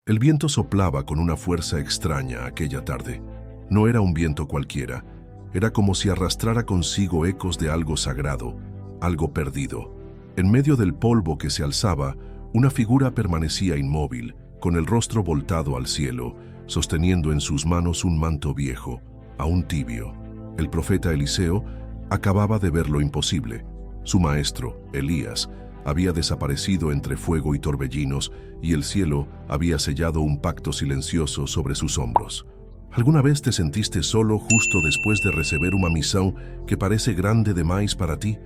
El viento soplaba con una fuerza extraña aquella tarde. No era un viento cualquiera, era como si arrastrara consigo ecos de algo sagrado, algo perdido. En medio del polvo que se alzaba, una figura permanecía inmóvil, con el rostro voltado al cielo, sosteniendo en sus manos un manto viejo, aún tibio. El profeta Eliseo acababa de ver lo imposible. Su maestro, Elías, había desaparecido entre fuego y torbellinos, y el cielo había sellado un pacto silencioso sobre sus hombros. ¿Alguna vez te sentiste solo justo después de recibir una misión que parece grande demais para ti?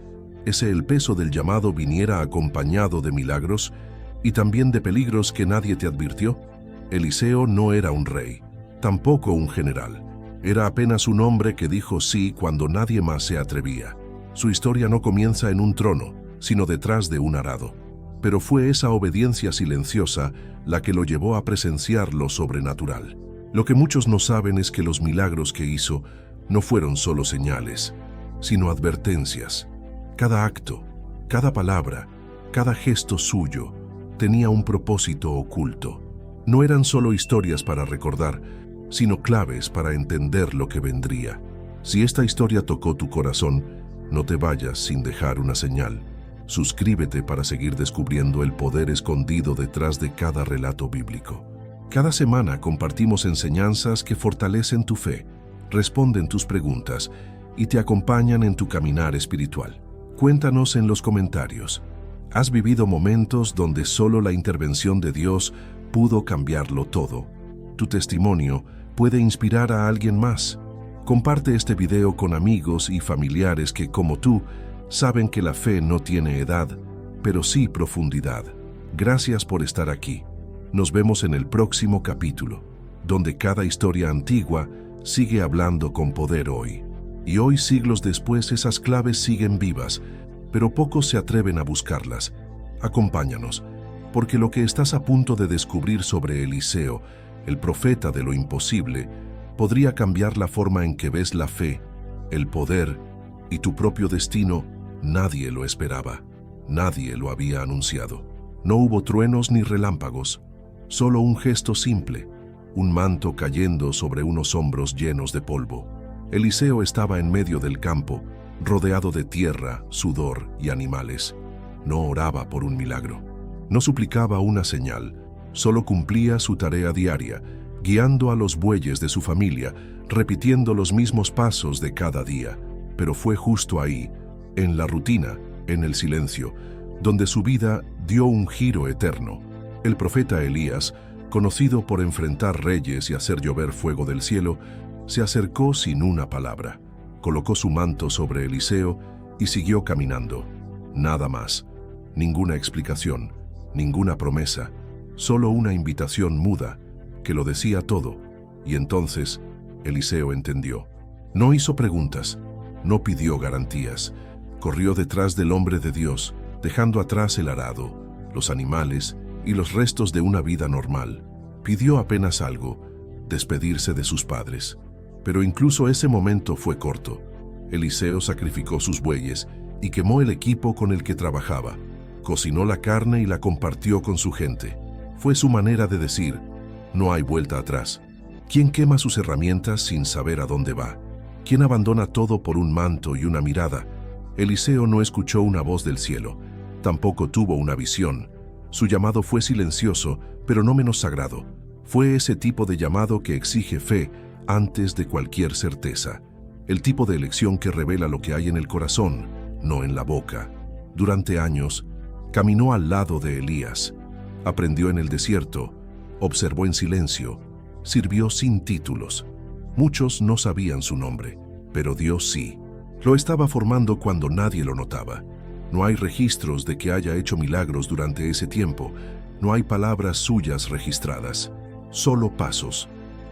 ¿Ese el peso del llamado viniera acompañado de milagros y también de peligros que nadie te advirtió? Eliseo no era un rey, tampoco un general. Era apenas un hombre que dijo sí cuando nadie más se atrevía. Su historia no comienza en un trono, sino detrás de un arado. Pero fue esa obediencia silenciosa la que lo llevó a presenciar lo sobrenatural. Lo que muchos no saben es que los milagros que hizo no fueron solo señales, sino advertencias. Cada acto, cada palabra, cada gesto suyo tenía un propósito oculto. No eran solo historias para recordar, sino claves para entender lo que vendría. Si esta historia tocó tu corazón, no te vayas sin dejar una señal. Suscríbete para seguir descubriendo el poder escondido detrás de cada relato bíblico. Cada semana compartimos enseñanzas que fortalecen tu fe, responden tus preguntas y te acompañan en tu caminar espiritual. Cuéntanos en los comentarios. ¿Has vivido momentos donde solo la intervención de Dios pudo cambiarlo todo? Tu testimonio puede inspirar a alguien más. Comparte este video con amigos y familiares que, como tú, saben que la fe no tiene edad, pero sí profundidad. Gracias por estar aquí. Nos vemos en el próximo capítulo, donde cada historia antigua sigue hablando con poder hoy. Y hoy, siglos después, esas claves siguen vivas, pero pocos se atreven a buscarlas. Acompáñanos, porque lo que estás a punto de descubrir sobre Eliseo, el profeta de lo imposible, podría cambiar la forma en que ves la fe, el poder y tu propio destino. Nadie lo esperaba, nadie lo había anunciado. No hubo truenos ni relámpagos, solo un gesto simple, un manto cayendo sobre unos hombros llenos de polvo. Eliseo estaba en medio del campo, rodeado de tierra, sudor y animales. No oraba por un milagro, no suplicaba una señal, solo cumplía su tarea diaria, guiando a los bueyes de su familia, repitiendo los mismos pasos de cada día. Pero fue justo ahí, en la rutina, en el silencio, donde su vida dio un giro eterno. El profeta Elías, conocido por enfrentar reyes y hacer llover fuego del cielo, se acercó sin una palabra, colocó su manto sobre Eliseo y siguió caminando. Nada más, ninguna explicación, ninguna promesa, solo una invitación muda que lo decía todo. Y entonces Eliseo entendió. No hizo preguntas, no pidió garantías. Corrió detrás del hombre de Dios, dejando atrás el arado, los animales y los restos de una vida normal. Pidió apenas algo: despedirse de sus padres. Pero incluso ese momento fue corto. Eliseo sacrificó sus bueyes y quemó el equipo con el que trabajaba. Cocinó la carne y la compartió con su gente. Fue su manera de decir: no hay vuelta atrás. ¿Quién quema sus herramientas sin saber a dónde va? ¿Quién abandona todo por un manto y una mirada? Eliseo no escuchó una voz del cielo, tampoco tuvo una visión. Su llamado fue silencioso, pero no menos sagrado. Fue ese tipo de llamado que exige fe antes de cualquier certeza. El tipo de elección que revela lo que hay en el corazón, no en la boca. Durante años, caminó al lado de Elías. Aprendió en el desierto, observó en silencio, sirvió sin títulos. Muchos no sabían su nombre, pero Dios sí. Lo estaba formando cuando nadie lo notaba. No hay registros de que haya hecho milagros durante ese tiempo. No hay palabras suyas registradas. Solo pasos.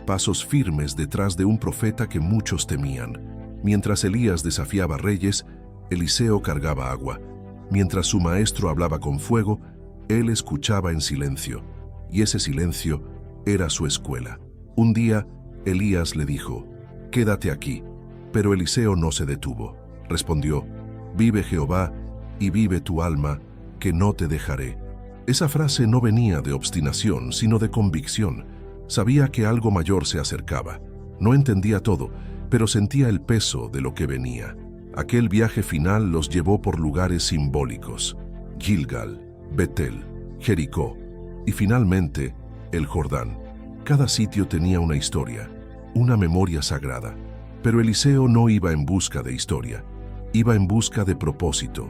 Pasos firmes detrás de un profeta que muchos temían. Mientras Elías desafiaba reyes, Eliseo cargaba agua. Mientras su maestro hablaba con fuego, él escuchaba en silencio. Y ese silencio era su escuela. Un día, Elías le dijo: «Quédate aquí». Pero Eliseo no se detuvo. Respondió: «Vive Jehová, y vive tu alma, que no te dejaré». Esa frase no venía de obstinación, sino de convicción. Sabía que algo mayor se acercaba. No entendía todo, pero sentía el peso de lo que venía. Aquel viaje final los llevó por lugares simbólicos: Gilgal, Betel, Jericó y finalmente el Jordán. Cada sitio tenía una historia, una memoria sagrada. Pero Eliseo no iba en busca de historia, iba en busca de propósito.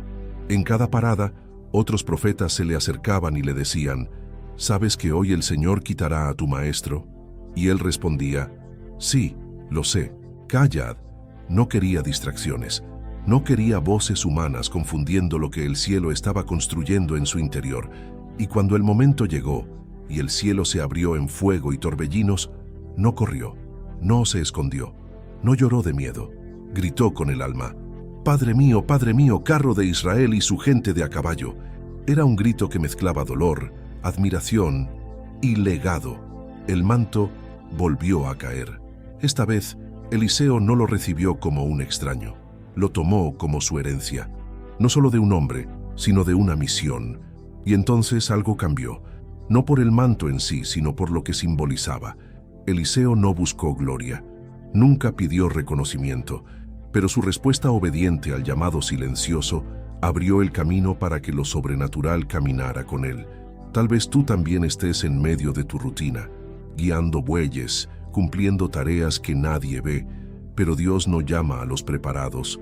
En cada parada, otros profetas se le acercaban y le decían: ¿sabes que hoy el Señor quitará a tu maestro? Y él respondía: sí, lo sé, callad. No quería distracciones, no quería voces humanas confundiendo lo que el cielo estaba construyendo en su interior. Y cuando el momento llegó y el cielo se abrió en fuego y torbellinos, no corrió, no se escondió, no lloró de miedo, gritó con el alma: Padre mío, carro de Israel y su gente de a caballo. Era un grito que mezclaba dolor, admiración y legado. El manto volvió a caer. Esta vez, Eliseo no lo recibió como un extraño, lo tomó como su herencia, no solo de un hombre, sino de una misión. Y entonces algo cambió, no por el manto en sí, sino por lo que simbolizaba. Eliseo no buscó gloria, nunca pidió reconocimiento, pero su respuesta obediente al llamado silencioso abrió el camino para que lo sobrenatural caminara con él. Tal vez tú también estés en medio de tu rutina, guiando bueyes, cumpliendo tareas que nadie ve, pero Dios no llama a los preparados,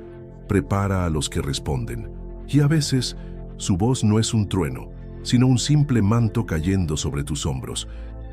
prepara a los que responden. Y a veces, su voz no es un trueno, sino un simple manto cayendo sobre tus hombros.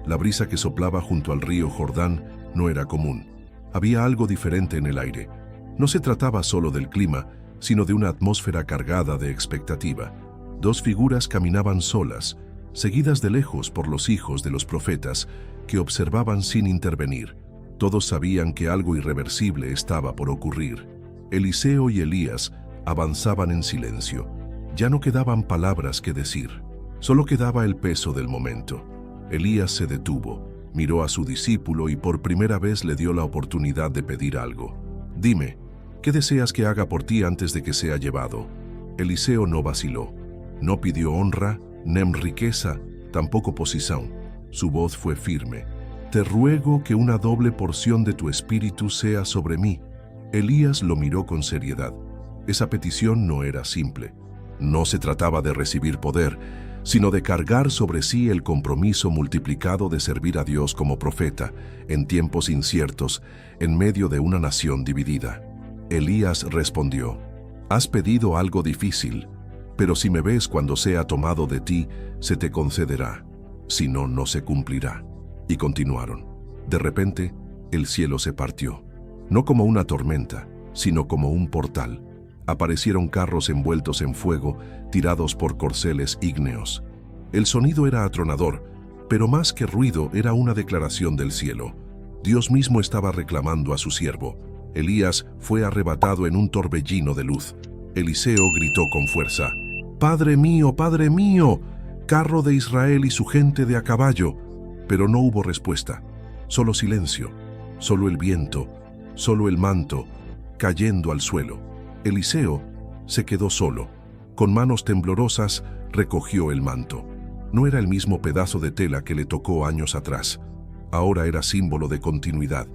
La brisa que soplaba junto al río Jordán no era común. Había algo diferente en el aire. No se trataba solo del clima, sino de una atmósfera cargada de expectativa. Dos figuras caminaban solas, seguidas de lejos por los hijos de los profetas, que observaban sin intervenir. Todos sabían que algo irreversible estaba por ocurrir. Eliseo y Elías avanzaban en silencio. Ya no quedaban palabras que decir, solo quedaba el peso del momento. Elías se detuvo, miró a su discípulo y por primera vez le dio la oportunidad de pedir algo. Dime, ¿qué deseas que haga por ti antes de que sea llevado? Eliseo no vaciló, no pidió honra, ni riqueza, tampoco posición. Su voz fue firme. Te ruego que una doble porción de tu espíritu sea sobre mí. Elías lo miró con seriedad. Esa petición no era simple. No se trataba de recibir poder, sino de cargar sobre sí el compromiso multiplicado de servir a Dios como profeta, en tiempos inciertos, en medio de una nación dividida. Elías respondió: has pedido algo difícil, pero si me ves cuando sea tomado de ti, se te concederá. Si no, no se cumplirá. Y continuaron. De repente, el cielo se partió, no como una tormenta, sino como un portal. Aparecieron carros envueltos en fuego, tirados por corceles ígneos. El sonido era atronador, pero más que ruido era una declaración del cielo. Dios mismo estaba reclamando a su siervo. Elías fue arrebatado en un torbellino de luz. Eliseo gritó con fuerza: Padre mío, carro de Israel y su gente de a caballo. Pero no hubo respuesta, solo silencio, solo el viento, solo el manto, cayendo al suelo. Eliseo se quedó solo. Con manos temblorosas recogió el manto. No era el mismo pedazo de tela que le tocó años atrás. Ahora era símbolo de continuidad,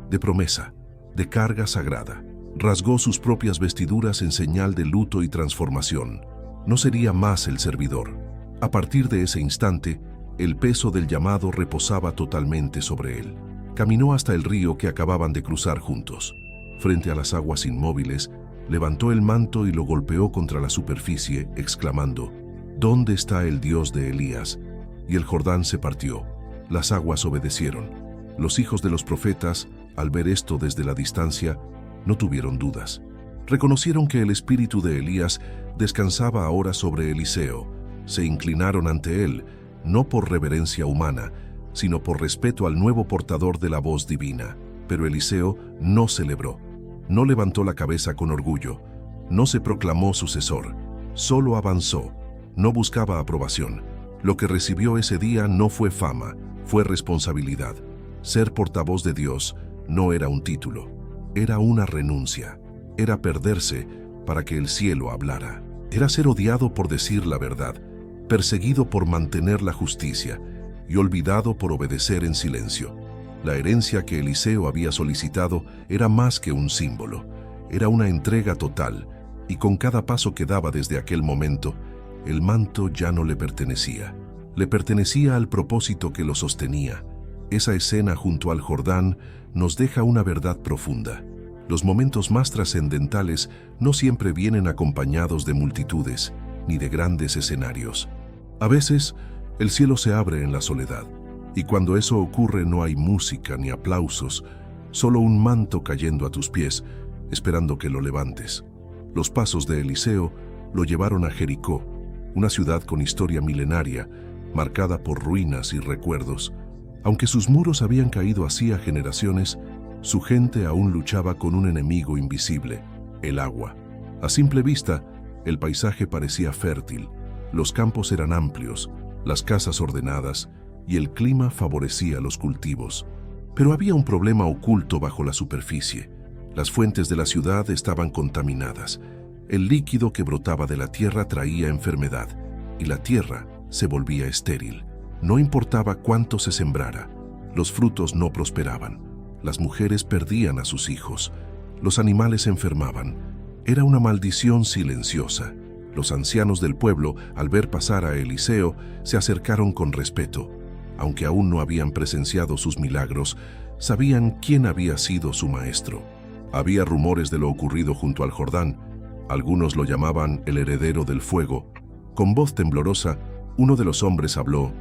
de promesa, de carga sagrada. Rasgó sus propias vestiduras en señal de luto y transformación. No sería más el servidor. A partir de ese instante, el peso del llamado reposaba totalmente sobre él. Caminó hasta el río que acababan de cruzar juntos. Frente a las aguas inmóviles, levantó el manto y lo golpeó contra la superficie, exclamando: ¿dónde está el Dios de Elías? Y el Jordán se partió. Las aguas obedecieron. Los hijos de los profetas, al ver esto desde la distancia, no tuvieron dudas. Reconocieron que el espíritu de Elías descansaba ahora sobre Eliseo. Se inclinaron ante él, no por reverencia humana, sino por respeto al nuevo portador de la voz divina. Pero Eliseo no celebró, no levantó la cabeza con orgullo, no se proclamó sucesor, solo avanzó, no buscaba aprobación. Lo que recibió ese día no fue fama, fue responsabilidad. Ser portavoz de Dios no era un título, era una renuncia, era perderse para que el cielo hablara, era ser odiado por decir la verdad, perseguido por mantener la justicia y olvidado por obedecer en silencio. La herencia que Eliseo había solicitado era más que un símbolo, era una entrega total, y con cada paso que daba desde aquel momento, el manto ya no le pertenecía. Le pertenecía al propósito que lo sostenía. Esa escena junto al Jordán nos deja una verdad profunda. Los momentos más trascendentales no siempre vienen acompañados de multitudes ni de grandes escenarios. A veces, el cielo se abre en la soledad, y cuando eso ocurre no hay música ni aplausos, solo un manto cayendo a tus pies, esperando que lo levantes. Los pasos de Eliseo lo llevaron a Jericó, una ciudad con historia milenaria, marcada por ruinas y recuerdos. Aunque sus muros habían caído hacía generaciones, su gente aún luchaba con un enemigo invisible, el agua. A simple vista, el paisaje parecía fértil, los campos eran amplios, las casas ordenadas, y el clima favorecía los cultivos. Pero había un problema oculto bajo la superficie. Las fuentes de la ciudad estaban contaminadas. El líquido que brotaba de la tierra traía enfermedad, y la tierra se volvía estéril. No importaba cuánto se sembrara, los frutos no prosperaban. Las mujeres perdían a sus hijos, los animales enfermaban. Era una maldición silenciosa. Los ancianos del pueblo, al ver pasar a Eliseo, se acercaron con respeto. Aunque aún no habían presenciado sus milagros, sabían quién había sido su maestro. Había rumores de lo ocurrido junto al Jordán. Algunos lo llamaban el heredero del fuego. Con voz temblorosa, uno de los hombres habló: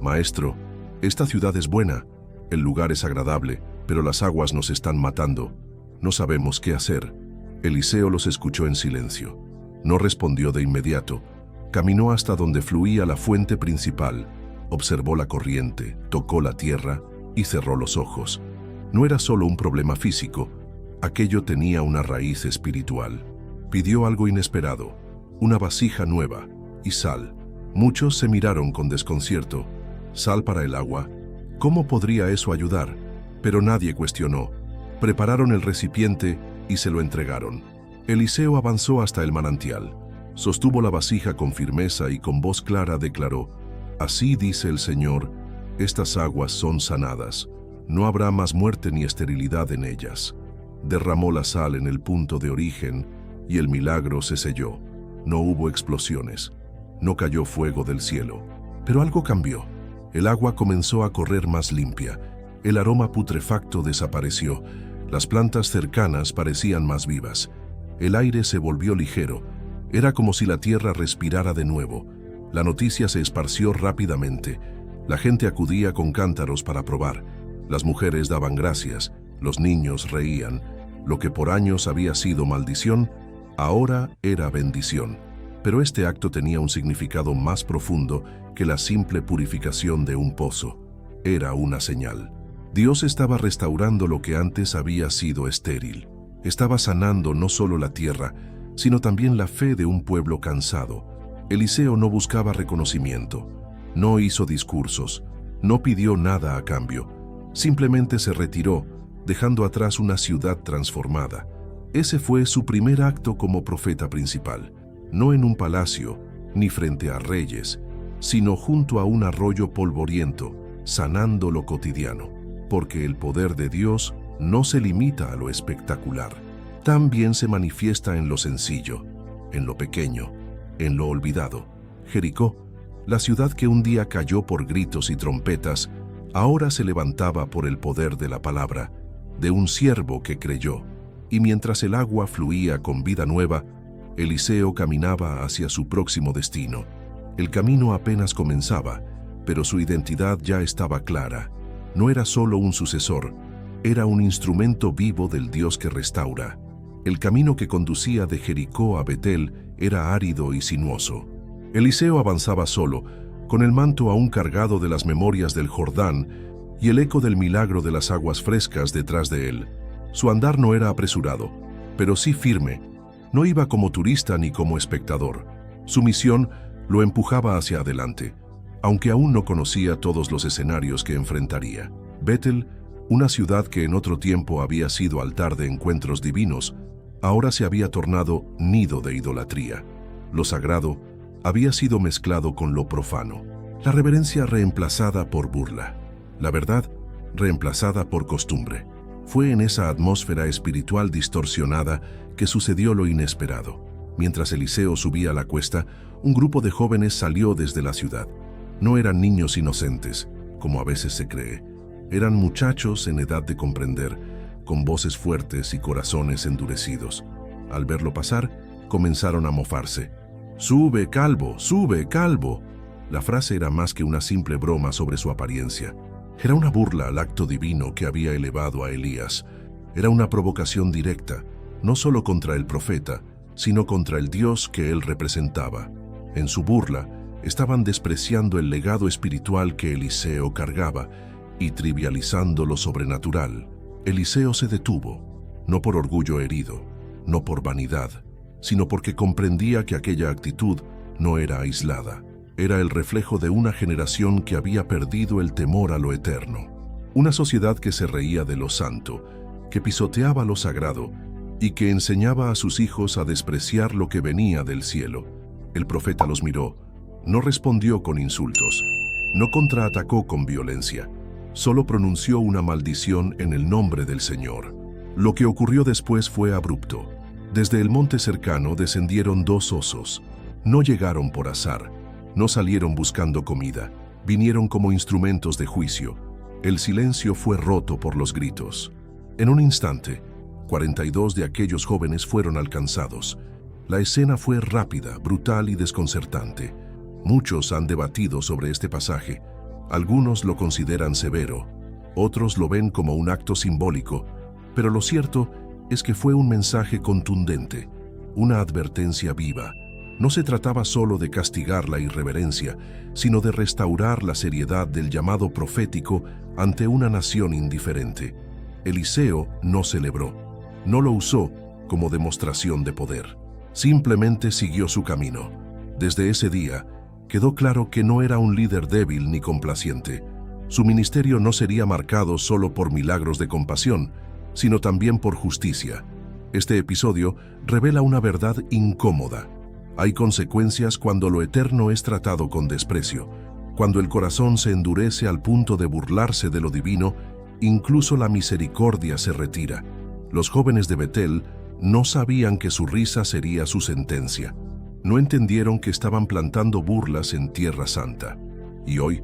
«Maestro, esta ciudad es buena, el lugar es agradable, pero las aguas nos están matando. No sabemos qué hacer». Eliseo los escuchó en silencio. No respondió de inmediato. Caminó hasta donde fluía la fuente principal, observó la corriente, tocó la tierra y cerró los ojos. No era solo un problema físico, aquello tenía una raíz espiritual. Pidió algo inesperado, una vasija nueva y sal. Muchos se miraron con desconcierto. ¿Sal para el agua? ¿Cómo podría eso ayudar? Pero nadie cuestionó. Prepararon el recipiente y se lo entregaron. Eliseo avanzó hasta el manantial. Sostuvo la vasija con firmeza y con voz clara declaró: «Así dice el Señor, estas aguas son sanadas. No habrá más muerte ni esterilidad en ellas». Derramó la sal en el punto de origen y el milagro se selló. No hubo explosiones. No cayó fuego del cielo. Pero algo cambió. El agua comenzó a correr más limpia. El aroma putrefacto desapareció. Las plantas cercanas parecían más vivas. El aire se volvió ligero. Era como si la tierra respirara de nuevo. La noticia se esparció rápidamente. La gente acudía con cántaros para probar. Las mujeres daban gracias. Los niños reían. Lo que por años había sido maldición, ahora era bendición. Pero este acto tenía un significado más profundo que la simple purificación de un pozo. Era una señal. Dios estaba restaurando lo que antes había sido estéril. Estaba sanando no solo la tierra, sino también la fe de un pueblo cansado. Eliseo no buscaba reconocimiento, no hizo discursos, no pidió nada a cambio. Simplemente se retiró, dejando atrás una ciudad transformada. Ese fue su primer acto como profeta principal, no en un palacio, ni frente a reyes, sino junto a un arroyo polvoriento, sanando lo cotidiano, porque el poder de Dios no se limita a lo espectacular, también se manifiesta en lo sencillo, en lo pequeño, en lo olvidado. Jericó, la ciudad que un día cayó por gritos y trompetas, ahora se levantaba por el poder de la palabra, de un siervo que creyó, y mientras el agua fluía con vida nueva, Eliseo caminaba hacia su próximo destino. El camino apenas comenzaba, pero su identidad ya estaba clara. No era solo un sucesor, era un instrumento vivo del Dios que restaura. El camino que conducía de Jericó a Betel era árido y sinuoso. Eliseo avanzaba solo, con el manto aún cargado de las memorias del Jordán y el eco del milagro de las aguas frescas detrás de él. Su andar no era apresurado, pero sí firme. No iba como turista ni como espectador. Su misión lo empujaba hacia adelante, aunque aún no conocía todos los escenarios que enfrentaría. Betel, una ciudad que en otro tiempo había sido altar de encuentros divinos, ahora se había tornado nido de idolatría. Lo sagrado, había sido mezclado con lo profano. La reverencia reemplazada por burla. La verdad reemplazada por costumbre. Fue en esa atmósfera espiritual distorsionada que sucedió lo inesperado. Mientras Eliseo subía a la cuesta, un grupo de jóvenes salió desde la ciudad. No eran niños inocentes, como a veces se cree. Eran muchachos en edad de comprender, con voces fuertes y corazones endurecidos. Al verlo pasar, comenzaron a mofarse. «¡Sube, calvo! ¡Sube, calvo!». La frase era más que una simple broma sobre su apariencia. Era una burla al acto divino que había elevado a Elías. Era una provocación directa, no solo contra el profeta, sino contra el Dios que él representaba. En su burla, estaban despreciando el legado espiritual que Eliseo cargaba y trivializando lo sobrenatural. Eliseo se detuvo, no por orgullo herido, no por vanidad, sino porque comprendía que aquella actitud no era aislada. Era el reflejo de una generación que había perdido el temor a lo eterno. Una sociedad que se reía de lo santo, que pisoteaba lo sagrado y que enseñaba a sus hijos a despreciar lo que venía del cielo. El profeta los miró, no respondió con insultos, no contraatacó con violencia, solo pronunció una maldición en el nombre del Señor. Lo que ocurrió después fue abrupto. Desde el monte cercano descendieron 2 osos. No llegaron por azar. No salieron buscando comida, vinieron como instrumentos de juicio. El silencio fue roto por los gritos. En un instante, 42 de aquellos jóvenes fueron alcanzados. La escena fue rápida, brutal y desconcertante. Muchos han debatido sobre este pasaje. Algunos lo consideran severo, otros lo ven como un acto simbólico, pero lo cierto es que fue un mensaje contundente, una advertencia viva. No se trataba solo de castigar la irreverencia, sino de restaurar la seriedad del llamado profético ante una nación indiferente. Eliseo no celebró, no lo usó como demostración de poder. Simplemente siguió su camino. Desde ese día, quedó claro que no era un líder débil ni complaciente. Su ministerio no sería marcado solo por milagros de compasión, sino también por justicia. Este episodio revela una verdad incómoda. Hay consecuencias cuando lo eterno es tratado con desprecio. Cuando el corazón se endurece al punto de burlarse de lo divino, incluso la misericordia se retira. Los jóvenes de Betel no sabían que su risa sería su sentencia. No entendieron que estaban plantando burlas en Tierra Santa. Y hoy,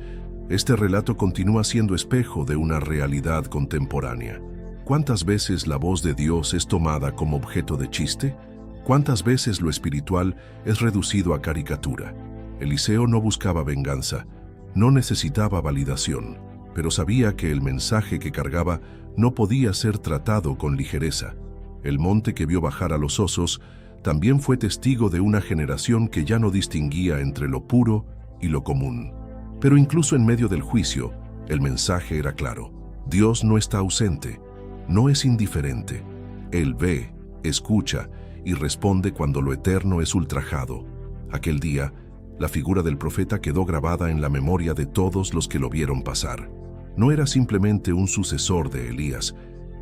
este relato continúa siendo espejo de una realidad contemporánea. ¿Cuántas veces la voz de Dios es tomada como objeto de chiste? ¿Cuántas veces lo espiritual es reducido a caricatura? Eliseo no buscaba venganza, no necesitaba validación, pero sabía que el mensaje que cargaba no podía ser tratado con ligereza. El monte que vio bajar a los osos también fue testigo de una generación que ya no distinguía entre lo puro y lo común. Pero incluso en medio del juicio, el mensaje era claro. Dios no está ausente, no es indiferente. Él ve, escucha y responde cuando lo eterno es ultrajado. Aquel día, la figura del profeta quedó grabada en la memoria de todos los que lo vieron pasar. No era simplemente un sucesor de Elías,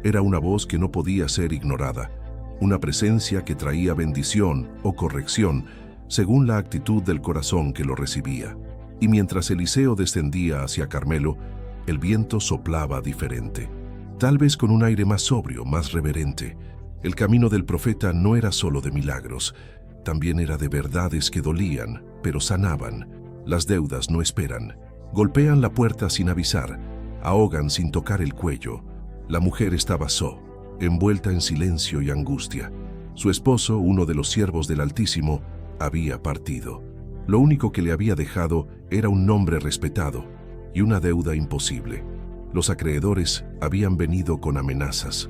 era una voz que no podía ser ignorada, una presencia que traía bendición o corrección según la actitud del corazón que lo recibía. Y mientras Eliseo descendía hacia Carmelo, el viento soplaba diferente, tal vez con un aire más sobrio, más reverente. El camino del profeta no era solo de milagros, también era de verdades que dolían, pero sanaban. Las deudas no esperan, golpean la puerta sin avisar, ahogan sin tocar el cuello. La mujer estaba envuelta en silencio y angustia. Su esposo, uno de los siervos del Altísimo, había partido. Lo único que le había dejado era un nombre respetado y una deuda imposible. Los acreedores habían venido con amenazas.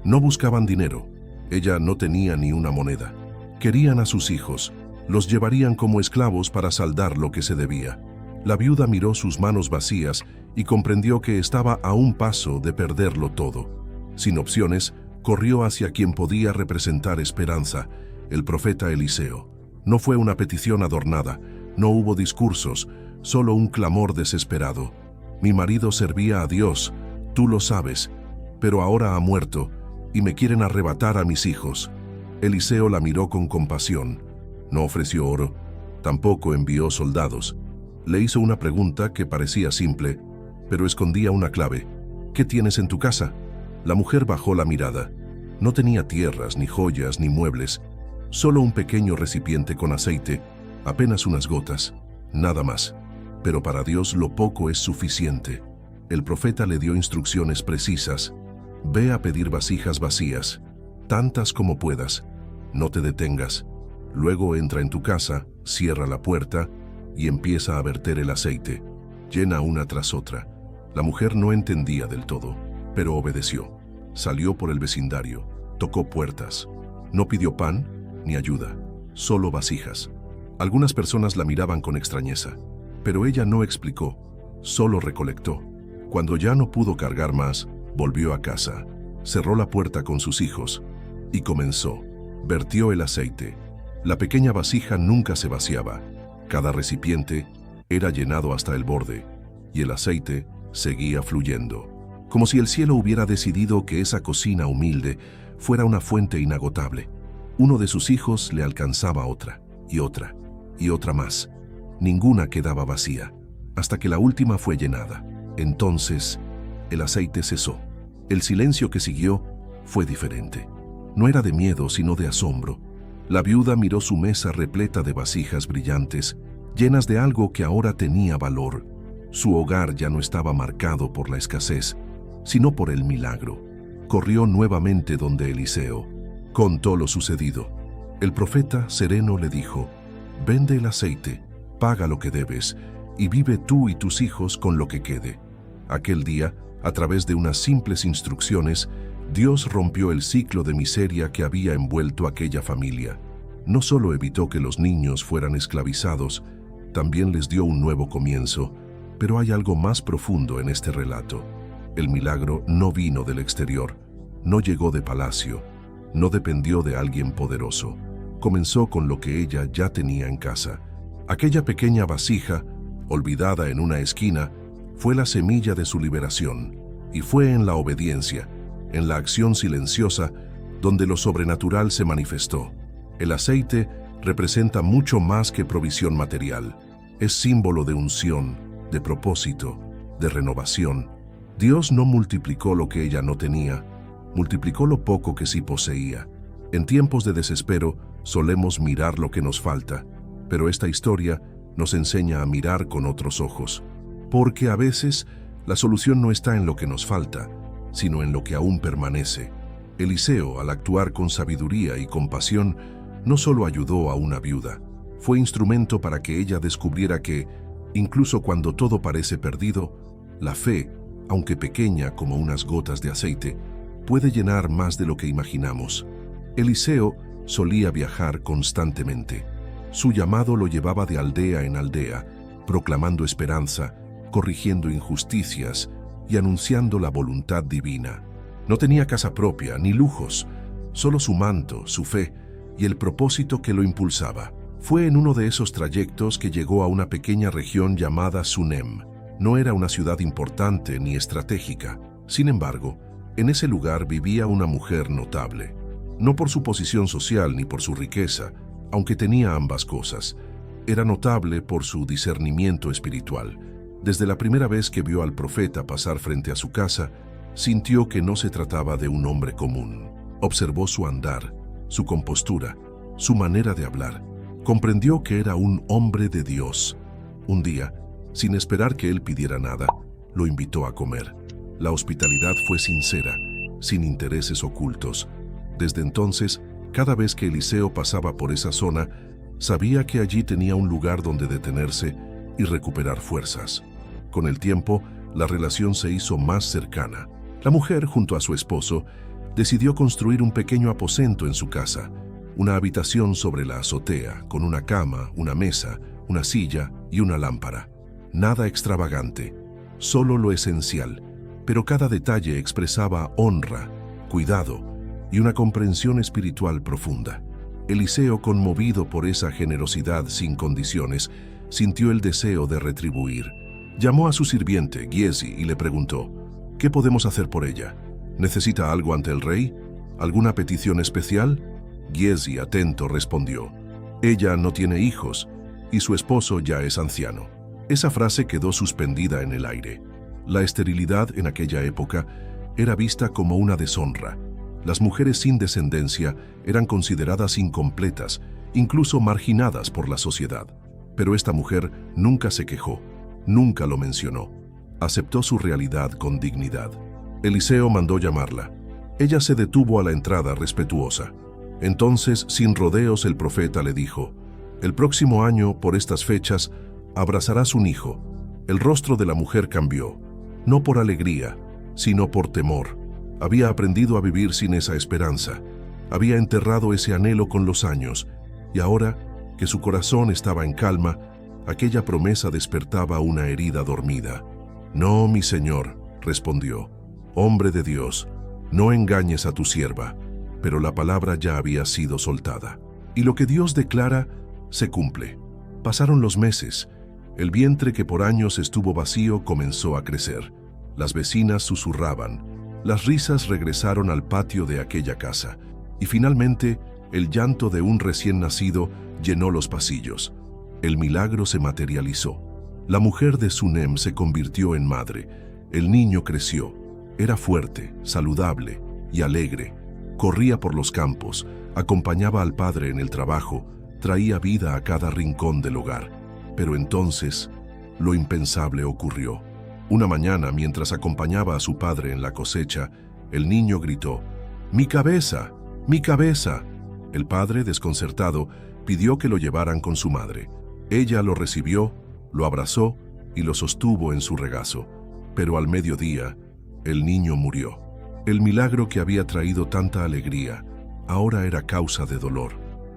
No buscaban dinero. Ella no tenía ni una moneda. Querían a sus hijos. Los llevarían como esclavos para saldar lo que se debía. La viuda miró sus manos vacías y comprendió que estaba a un paso de perderlo todo. Sin opciones, corrió hacia quien podía representar esperanza, el profeta Eliseo. No fue una petición adornada, no hubo discursos, solo un clamor desesperado. Mi marido servía a Dios, tú lo sabes, pero ahora ha muerto y me quieren arrebatar a mis hijos. Eliseo la miró con compasión. No ofreció oro, Tampoco envió soldados. Le hizo una pregunta que parecía simple, pero escondía una clave. ¿Qué tienes en tu casa? La mujer bajó la mirada. No tenía tierras, ni joyas, ni muebles. Solo un pequeño recipiente con aceite, apenas unas gotas, nada más. Pero para Dios lo poco es suficiente. El profeta le dio instrucciones precisas. Ve a pedir vasijas vacías, tantas como puedas. No te detengas. Luego entra en tu casa, cierra la puerta y empieza a verter el aceite. Llena una tras otra. La mujer no entendía del todo, pero obedeció. Salió por el vecindario, tocó puertas. No pidió pan ni ayuda, solo vasijas. Algunas personas la miraban con extrañeza, pero ella no explicó, solo recolectó. Cuando ya no pudo cargar más, volvió a casa, cerró la puerta con sus hijos y comenzó. Vertió el aceite. La pequeña vasija nunca se vaciaba. Cada recipiente era llenado hasta el borde y el aceite seguía fluyendo, como si el cielo hubiera decidido que esa cocina humilde fuera una fuente inagotable. Uno de sus hijos le alcanzaba otra, y otra, y otra más. Ninguna quedaba vacía, hasta que la última fue llenada. Entonces, el aceite cesó. El silencio que siguió fue diferente. No era de miedo, sino de asombro. La viuda miró su mesa repleta de vasijas brillantes, llenas de algo que ahora tenía valor. Su hogar ya no estaba marcado por la escasez, sino por el milagro. Corrió nuevamente donde Eliseo. Contó lo sucedido. El profeta, sereno, le dijo: «Vende el aceite, paga lo que debes, y vive tú y tus hijos con lo que quede». Aquel día, a través de unas simples instrucciones, Dios rompió el ciclo de miseria que había envuelto a aquella familia. No solo evitó que los niños fueran esclavizados, también les dio un nuevo comienzo. Pero hay algo más profundo en este relato. El milagro no vino del exterior, no llegó de palacio, no dependió de alguien poderoso. Comenzó con lo que ella ya tenía en casa. Aquella pequeña vasija, olvidada en una esquina, fue la semilla de su liberación, y fue en la obediencia, en la acción silenciosa, donde lo sobrenatural se manifestó. El aceite representa mucho más que provisión material. Es símbolo de unción, de propósito, de renovación. Dios no multiplicó lo que ella no tenía, multiplicó lo poco que sí poseía. En tiempos de desespero solemos mirar lo que nos falta, pero esta historia nos enseña a mirar con otros ojos, porque a veces la solución no está en lo que nos falta, sino en lo que aún permanece. Eliseo, al actuar con sabiduría y compasión, no solo ayudó a una viuda, fue instrumento para que ella descubriera que, incluso cuando todo parece perdido, la fe, aunque pequeña como unas gotas de aceite, puede llenar más de lo que imaginamos. Eliseo solía viajar constantemente. Su llamado lo llevaba de aldea en aldea, proclamando esperanza, corrigiendo injusticias y anunciando la voluntad divina. No tenía casa propia ni lujos, solo su manto, su fe y el propósito que lo impulsaba. Fue en uno de esos trayectos que llegó a una pequeña región llamada Sunem. No era una ciudad importante ni estratégica. Sin embargo, en ese lugar vivía una mujer notable. No por su posición social ni por su riqueza, aunque tenía ambas cosas. Era notable por su discernimiento espiritual. Desde la primera vez que vio al profeta pasar frente a su casa, sintió que no se trataba de un hombre común. Observó su andar, su compostura, su manera de hablar. Comprendió que era un hombre de Dios. Un día, sin esperar que él pidiera nada, lo invitó a comer. La hospitalidad fue sincera, sin intereses ocultos. Desde entonces, cada vez que Eliseo pasaba por esa zona, sabía que allí tenía un lugar donde detenerse y recuperar fuerzas. Con el tiempo, la relación se hizo más cercana. La mujer, junto a su esposo, decidió construir un pequeño aposento en su casa, una habitación sobre la azotea, con una cama, una mesa, una silla y una lámpara. Nada extravagante, solo lo esencial, pero cada detalle expresaba honra, cuidado y una comprensión espiritual profunda. Eliseo, conmovido por esa generosidad sin condiciones, sintió el deseo de retribuir. Llamó a su sirviente, Giezi, y le preguntó: «¿Qué podemos hacer por ella? ¿Necesita algo ante el rey? ¿Alguna petición especial?». Giezi, atento, respondió: «Ella no tiene hijos y su esposo ya es anciano. Esa frase quedó suspendida en el aire. La esterilidad en aquella época era vista como una deshonra. Las mujeres sin descendencia eran consideradas incompletas, incluso marginadas por la sociedad. Pero esta mujer nunca se quejó, nunca lo mencionó. Aceptó su realidad con dignidad. Eliseo mandó llamarla. Ella se detuvo a la entrada respetuosa. Entonces, sin rodeos, el profeta le dijo: «El próximo año, por estas fechas, abrazarás un hijo». El rostro de la mujer cambió, no por alegría, sino por temor. Había aprendido a vivir sin esa esperanza. Había enterrado ese anhelo con los años, y ahora, que su corazón estaba en calma, aquella promesa despertaba una herida dormida. «No, mi señor», respondió, «hombre de Dios, no engañes a tu sierva». Pero la palabra ya había sido soltada. Y lo que Dios declara, se cumple. Pasaron los meses. El vientre que por años estuvo vacío comenzó a crecer. Las vecinas susurraban. Las risas regresaron al patio de aquella casa. Y finalmente, el llanto de un recién nacido llenó los pasillos. El milagro se materializó. La mujer de Sunem se convirtió en madre. El niño creció. Era fuerte, saludable y alegre. Corría por los campos, acompañaba al padre en el trabajo, traía vida a cada rincón del hogar. Pero entonces, lo impensable ocurrió. Una mañana, mientras acompañaba a su padre en la cosecha, el niño gritó: «¡Mi cabeza! ¡Mi cabeza!». El padre, desconcertado, pidió que lo llevaran con su madre. Ella lo recibió, lo abrazó y lo sostuvo en su regazo. Pero al mediodía, el niño murió. El milagro que había traído tanta alegría, ahora era causa de dolor.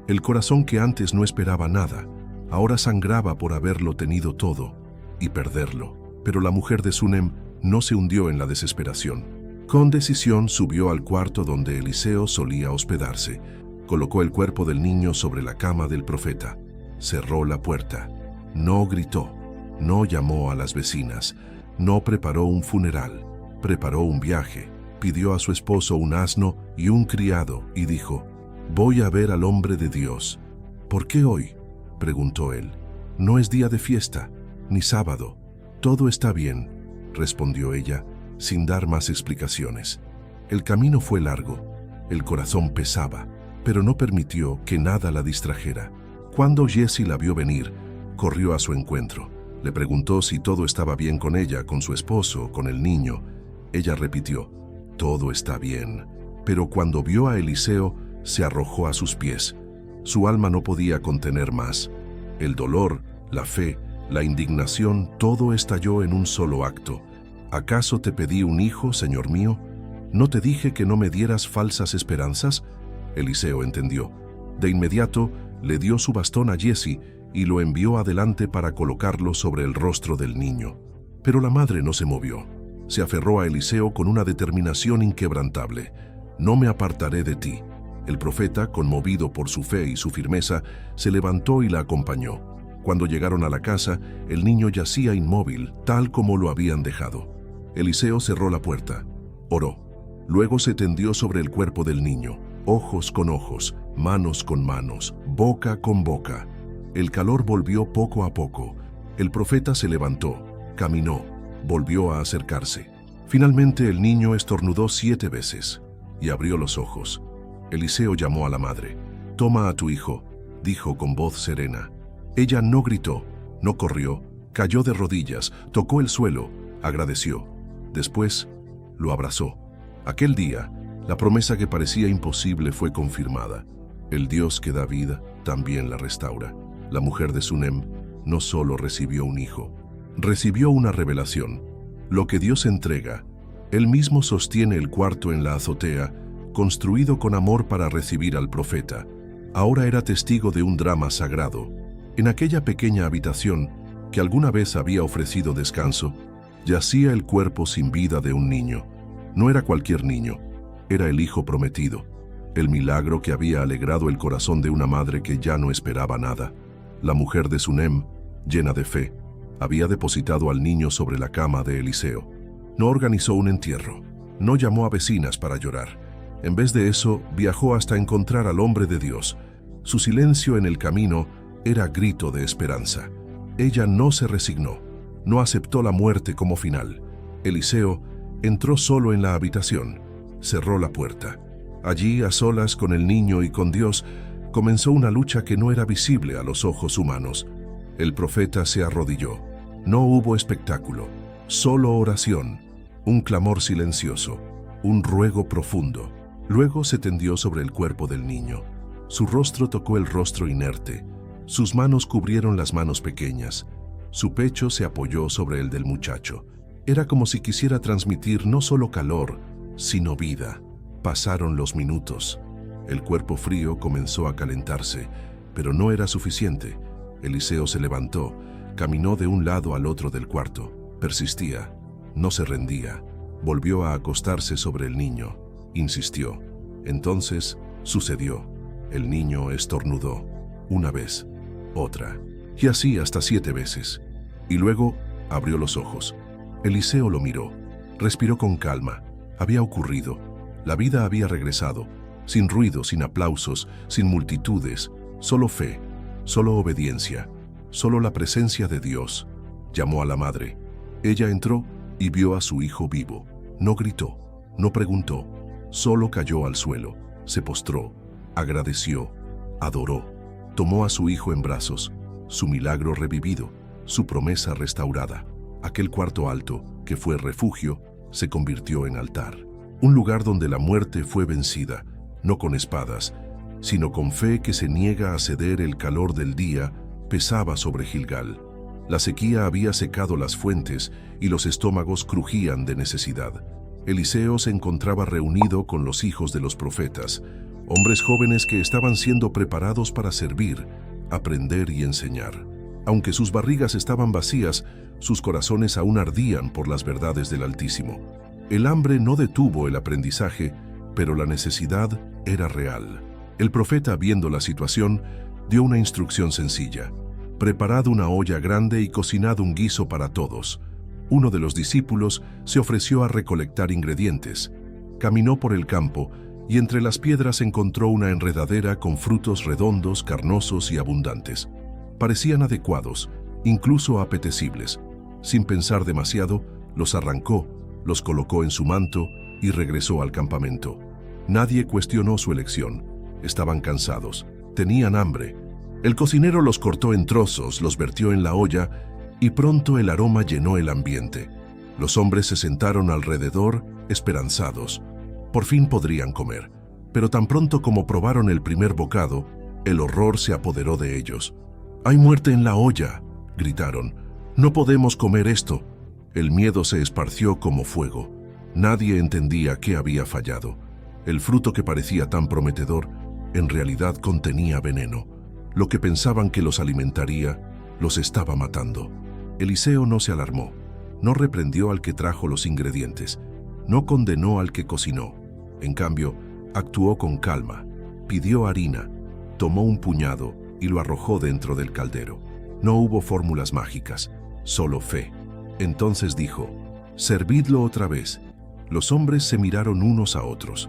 El corazón que antes no esperaba nada, ahora sangraba por haberlo tenido todo y perderlo. Pero la mujer de Sunem no se hundió en la desesperación. Con decisión subió al cuarto donde Eliseo solía hospedarse. Colocó el cuerpo del niño sobre la cama del profeta. Cerró la puerta. No gritó, no llamó a las vecinas, no preparó un funeral, preparó un viaje. Pidió a su esposo un asno y un criado y dijo: «Voy a ver al hombre de Dios». «¿Por qué hoy?», preguntó él. «No es día de fiesta, ni sábado». «Todo está bien», respondió ella, sin dar más explicaciones. El camino fue largo, el corazón pesaba, pero no permitió que nada la distrajera. Cuando Jesse la vio venir, corrió a su encuentro. Le preguntó si todo estaba bien con ella, con su esposo, con el niño. Ella repitió: «Todo está bien». Pero cuando vio a Eliseo, se arrojó a sus pies. Su alma no podía contener más. El dolor, la fe, la indignación, todo estalló en un solo acto. «¿Acaso te pedí un hijo, señor mío? ¿No te dije que no me dieras falsas esperanzas?». Eliseo entendió. De inmediato, le dio su bastón a Jesse y lo envió adelante para colocarlo sobre el rostro del niño. Pero la madre no se movió. Se aferró a Eliseo con una determinación inquebrantable. «No me apartaré de ti». El profeta, conmovido por su fe y su firmeza, se levantó y la acompañó. Cuando llegaron a la casa, el niño yacía inmóvil, tal como lo habían dejado. Eliseo cerró la puerta. Oró. Luego se tendió sobre el cuerpo del niño, ojos con ojos, manos con manos, boca con boca. El calor volvió poco a poco. El profeta se levantó, caminó, volvió a acercarse. Finalmente el niño estornudó 7 veces y abrió los ojos. Eliseo llamó a la madre. «Toma a tu hijo», dijo con voz serena. Ella no gritó, no corrió, cayó de rodillas, tocó el suelo, agradeció. Después, lo abrazó. Aquel día, la promesa que parecía imposible fue confirmada. El Dios que da vida también la restaura. La mujer de Sunem no solo recibió un hijo, recibió una revelación. Lo que Dios entrega, Él mismo sostiene el cuarto en la azotea, construido con amor para recibir al profeta. Ahora era testigo de un drama sagrado. En aquella pequeña habitación, que alguna vez había ofrecido descanso, yacía el cuerpo sin vida de un niño. No era cualquier niño, era el hijo prometido, el milagro que había alegrado el corazón de una madre que ya no esperaba nada. La mujer de Sunem, llena de fe, había depositado al niño sobre la cama de Eliseo. No organizó un entierro, no llamó a vecinas para llorar. En vez de eso, viajó hasta encontrar al hombre de Dios. Su silencio en el camino era grito de esperanza. Ella no se resignó, no aceptó la muerte como final. Eliseo entró solo en la habitación, cerró la puerta. Allí, a solas con el niño y con Dios, comenzó una lucha que no era visible a los ojos humanos. El profeta se arrodilló. No hubo espectáculo, solo oración, un clamor silencioso, un ruego profundo. Luego se tendió sobre el cuerpo del niño. Su rostro tocó el rostro inerte. Sus manos cubrieron las manos pequeñas. Su pecho se apoyó sobre el del muchacho. Era como si quisiera transmitir no solo calor, sino vida. Pasaron los minutos. El cuerpo frío comenzó a calentarse, pero no era suficiente. Eliseo se levantó, caminó de un lado al otro del cuarto. Persistía, no se rendía. Volvió a acostarse sobre el niño. Insistió. Entonces sucedió. El niño estornudó. Una vez, otra. Y así hasta 7 veces. Y luego abrió los ojos. Eliseo lo miró. Respiró con calma. Había ocurrido. La vida había regresado. Sin ruido, sin aplausos, sin multitudes. Solo fe, solo obediencia, solo la presencia de Dios. Llamó a la madre. Ella entró y vio a su hijo vivo. No gritó, no preguntó. Solo cayó al suelo. Se postró. Agradeció. Adoró. Tomó a su hijo en brazos. Su milagro revivido. Su promesa restaurada. Aquel cuarto alto, que fue refugio, se convirtió en altar. Un lugar donde la muerte fue vencida, no con espadas, sino con fe que se niega a ceder. El calor del día pesaba sobre Gilgal. La sequía había secado las fuentes y los estómagos crujían de necesidad. Eliseo se encontraba reunido con los hijos de los profetas, hombres jóvenes que estaban siendo preparados para servir, aprender y enseñar. Aunque sus barrigas estaban vacías, sus corazones aún ardían por las verdades del Altísimo. El hambre no detuvo el aprendizaje, pero la necesidad era real. El profeta, viendo la situación, dio una instrucción sencilla. Preparad una olla grande y cocinad un guiso para todos. Uno de los discípulos se ofreció a recolectar ingredientes. Caminó por el campo y entre las piedras encontró una enredadera con frutos redondos, carnosos y abundantes. Parecían adecuados, incluso apetecibles. Sin pensar demasiado, los arrancó, los colocó en su manto y regresó al campamento. Nadie cuestionó su elección. Estaban cansados, tenían hambre. El cocinero los cortó en trozos, los vertió en la olla y pronto el aroma llenó el ambiente. Los hombres se sentaron alrededor, esperanzados. Por fin podrían comer, pero tan pronto como probaron el primer bocado, el horror se apoderó de ellos. «¡Hay muerte en la olla!», gritaron. «¡No podemos comer esto!». El miedo se esparció como fuego. Nadie entendía qué había fallado. El fruto que parecía tan prometedor, en realidad contenía veneno. Lo que pensaban que los alimentaría, los estaba matando. Eliseo no se alarmó, no reprendió al que trajo los ingredientes, no condenó al que cocinó. En cambio, actuó con calma, pidió harina, tomó un puñado y lo arrojó dentro del caldero. No hubo fórmulas mágicas, solo fe. Entonces dijo: «Servidlo otra vez». Los hombres se miraron unos a otros.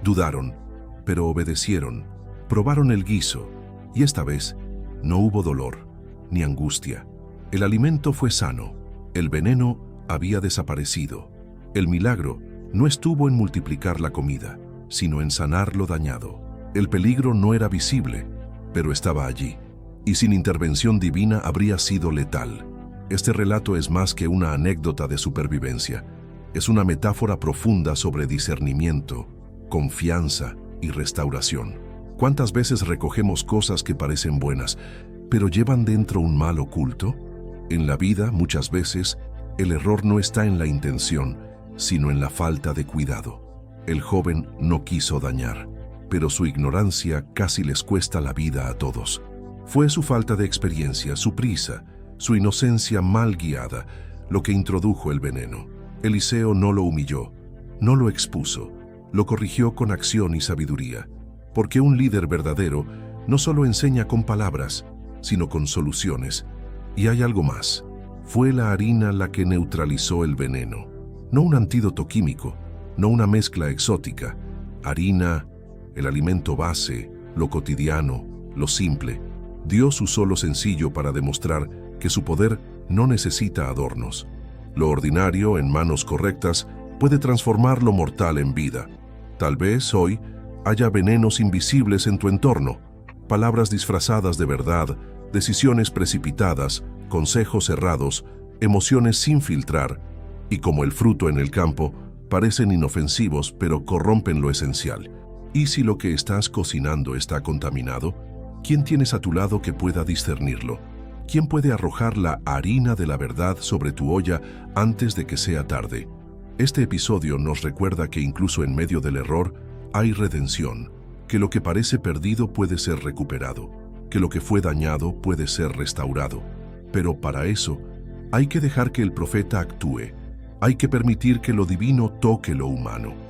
Dudaron, pero obedecieron. Probaron el guiso, y esta vez no hubo dolor, ni angustia. El alimento fue sano, el veneno había desaparecido. El milagro no estuvo en multiplicar la comida, sino en sanar lo dañado. El peligro no era visible, pero estaba allí, y sin intervención divina habría sido letal. Este relato es más que una anécdota de supervivencia. Es una metáfora profunda sobre discernimiento, confianza y restauración. ¿Cuántas veces recogemos cosas que parecen buenas, pero llevan dentro un mal oculto? En la vida, muchas veces, el error no está en la intención, sino en la falta de cuidado. El joven no quiso dañar, pero su ignorancia casi les cuesta la vida a todos. Fue su falta de experiencia, su prisa, su inocencia mal guiada, lo que introdujo el veneno. Eliseo no lo humilló, no lo expuso, lo corrigió con acción y sabiduría, porque un líder verdadero no solo enseña con palabras, sino con soluciones. Y hay algo más. Fue la harina la que neutralizó el veneno. No un antídoto químico, no una mezcla exótica. Harina, el alimento base, lo cotidiano, lo simple. Dios usó lo sencillo para demostrar que su poder no necesita adornos. Lo ordinario, en manos correctas, puede transformar lo mortal en vida. Tal vez hoy haya venenos invisibles en tu entorno, palabras disfrazadas de verdad, decisiones precipitadas, consejos errados, emociones sin filtrar, y como el fruto en el campo, parecen inofensivos pero corrompen lo esencial. ¿Y si lo que estás cocinando está contaminado? ¿Quién tienes a tu lado que pueda discernirlo? ¿Quién puede arrojar la harina de la verdad sobre tu olla antes de que sea tarde? Este episodio nos recuerda que incluso en medio del error hay redención, que lo que parece perdido puede ser recuperado, que lo que fue dañado puede ser restaurado. Pero para eso, hay que dejar que el profeta actúe, hay que permitir que lo divino toque lo humano.